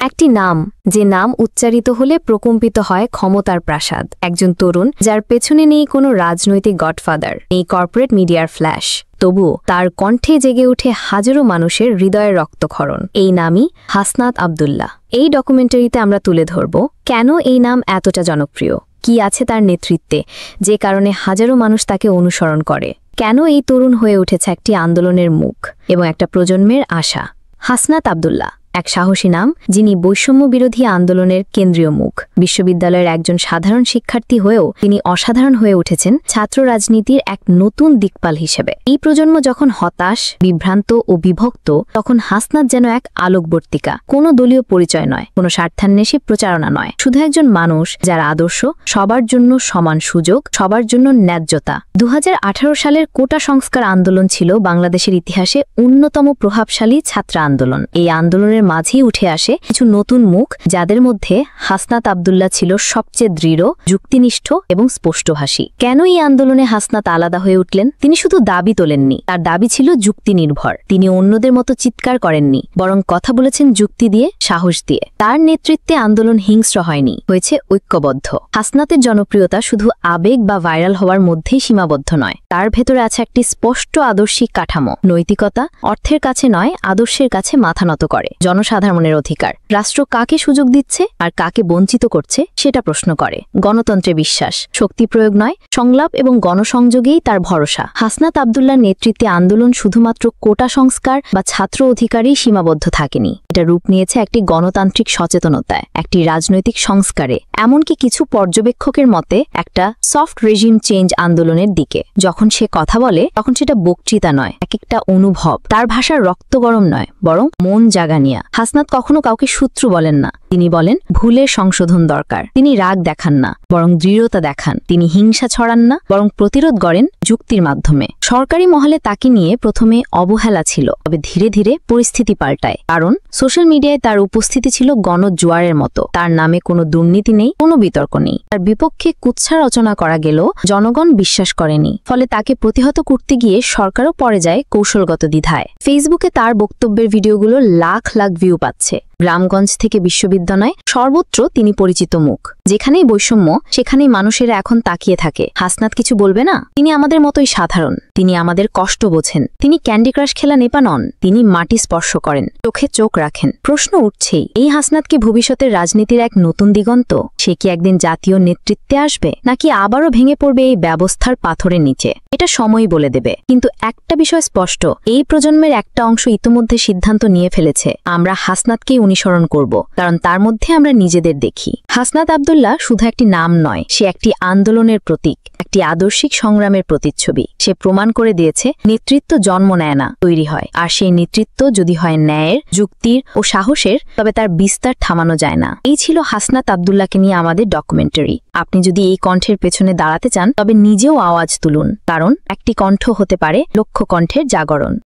একটি নাম, যে নাম উচ্চারিত হলে প্রকম্পিত হয় ক্ষমতার প্রাসাদ। একজন তরুণ যার পেছনে নেই কোনো রাজনৈতিক গডফাদার, নেই কর্পোরেট মিডিয়ার ফ্ল্যাশ, তবুও তার কণ্ঠে জেগে উঠে হাজারো মানুষের হৃদয়ের রক্তক্ষরণ। এই নামই হাসনাত আব্দুল্লাহ। এই ডকুমেন্টারিতে আমরা তুলে ধরব কেন এই নাম এতটা জনপ্রিয়, কি আছে তার নেতৃত্বে যে কারণে হাজারো মানুষ তাকে অনুসরণ করে, কেন এই তরুণ হয়ে উঠেছে একটি আন্দোলনের মুখ এবং একটা প্রজন্মের আশা। হাসনাত আব্দুল্লাহ এক সাহসী নাম, যিনি বৈষম্য বিরোধী আন্দোলনের কেন্দ্রীয় মুখ। বিশ্ববিদ্যালয়ের একজন সাধারণ শিক্ষার্থী হয়েও তিনি অসাধারণ হয়ে উঠেছেন ছাত্র রাজনীতির এক নতুন দিকপাল হিসেবে। এই প্রজন্ম যখন হতাশ, বিভ্রান্ত ও বিভক্ত, তখন হাসনাত যেন এক আলোকবর্তিকা। কোনো দলীয় পরিচয় নয়, কোনো স্বার্থান্বেষী প্রচারণা নয়, শুধু একজন মানুষ যার আদর্শ সবার জন্য সমান সুযোগ, সবার জন্য ন্যায্যতা। 2018 সালের কোটা সংস্কার আন্দোলন ছিল বাংলাদেশের ইতিহাসে অন্যতম প্রভাবশালী ছাত্র আন্দোলন। এই আন্দোলনের মাঝেই উঠে আসে কিছু নতুন মুখ, যাদের মধ্যে হাসনাত আব্দুল্লাহ ছিল সবচেয়ে দৃঢ়, যুক্তিনিষ্ঠ এবং স্পষ্টভাষী। কেন এই আন্দোলনে হাসনাত আলাদা হয়ে উঠলেন? তিনি শুধু দাবি তোলেননি, তার দাবি ছিল যুক্তি নির্ভর। তিনি অন্যদের মতো চিৎকার করেননি, বরং কথা বলেছেন যুক্তি দিয়ে, সাহস দিয়ে। তার নেতৃত্বে আন্দোলন হিংস্র হয়নি, হয়েছে ঐক্যবদ্ধ। হাসনাতের জনপ্রিয়তা শুধু আবেগ বা ভাইরাল হওয়ার মধ্যেই সীমাবদ্ধ নয়, তার ভেতরে আছে একটি স্পষ্ট আদর্শিক কাঠামো। নৈতিকতা অর্থের কাছে নয়, আদর্শের কাছে মাথা নত করে। জনসাধারণের অধিকার, রাষ্ট্র কাকে সুযোগ দিচ্ছে আর কাকে বঞ্চিত করছে সেটা প্রশ্ন করে। গণতন্ত্রে বিশ্বাস, শক্তি প্রয়োগ নয়, সংলাপ এবং গণসংযোগেই তার ভরসা। হাসনাত আব্দুল্লাহর নেতৃত্বে আন্দোলন শুধুমাত্র কোটা সংস্কার বা ছাত্র অধিকারেই সীমাবদ্ধ থাকেনি, এটা রূপ নিয়েছে একটি গণতান্ত্রিক সচেতনতায়, একটি রাজনৈতিক সংস্কারে, এমনকি কিছু পর্যবেক্ষকের মতে একটা সফট রেজিম চেঞ্জ আন্দোলনের দিকে। যখন সে কথা বলে তখন সেটা বক্তৃতা নয়, এক একটা অনুভব। তার ভাষা রক্ত গরম নয়, বরং মন জাগানিয়া। হাসনাত কখনো কাউকে শত্রু বলেন না, তিনি বলেন ভুলের সংশোধন দরকার। তিনি রাগ দেখান না, বরং দৃঢ়তা দেখান। তিনি হিংসা ছড়ান না, বরং প্রতিরোধ করেন যুক্তির মাধ্যমে। সরকারি মহলে তাকে নিয়ে প্রথমে অবহেলা ছিল, তবে ধীরে ধীরে পরিস্থিতি পাল্টায়। কারণ সোশ্যাল মিডিয়ায় তার উপস্থিতি ছিল গণজোয়ারের মতো। তার নামে কোনো দুর্নীতি নেই, কোনো বিতর্ক নেই। তার বিপক্ষে কুৎসা রচনা করা গেলেও জনগণ বিশ্বাস করেনি। ফলে তাকে প্রতিহত করতে গিয়ে সরকারও পড়ে যায় কৌশলগত দ্বিধায়। ফেসবুকে তার বক্তব্যের ভিডিওগুলো লাখ লাখ ভিউ পাচ্ছে। গ্রামগঞ্জ থেকে বিশ্ববিদ্যালয়, সর্বত্র তিনি পরিচিত মুখ। যেখানেই বৈষম্য, সেখানেই মানুষেরা এখন তাকিয়ে থাকে। হাসনাত কিছু বলবে না? তিনি আমাদের মতোই সাধারণ। তিনি আমাদের কষ্ট বোঝেন। তিনি ক্যান্ডি ক্রাশ খেলা নেপা নন, তিনি মাটি স্পর্শ করেন, চোখে চোখ রাখেন। প্রশ্ন উঠছেই, এই হাসনাত কি ভবিষ্যতের রাজনীতির এক নতুন দিগন্ত? সে কি একদিন জাতীয় নেতৃত্বে আসবে, নাকি আবারও ভেঙে পড়বে এই ব্যবস্থার পাথরের নিচে? এটা সময় বলে দেবে। কিন্তু একটা বিষয় স্পষ্ট, এই প্রজন্মের একটা অংশ ইতোমধ্যে সিদ্ধান্ত নিয়ে ফেলেছে, আমরা হাসনাতকেই অনুসরণ করব, কারণ তার মধ্যে আমরা নিজেদের দেখি। হাসনাত আব্দুল্লাহ শুধু একটি নাম নয়, সে একটি আন্দোলনের প্রতীক, একটি আদর্শিক সংগ্রামের প্রতিচ্ছবি। সে প্রমাণ করে দিয়েছে নেতৃত্ব জন্ম নেয় না, তৈরি হয়। আর সেই নেতৃত্ব যদি হয় ন্যায়ের, যুক্তির ও সাহসের, তবে তার বিস্তার থামানো যায় না। এই ছিল হাসনাত আব্দুল্লাহকে নিয়ে আমাদের ডকুমেন্টারি। আপনি যদি এই কণ্ঠের পেছনে দাঁড়াতে চান, তবে নিজেও আওয়াজ তুলুন, কারণ একটি কণ্ঠ হতে পারে লক্ষ কণ্ঠের জাগরণ।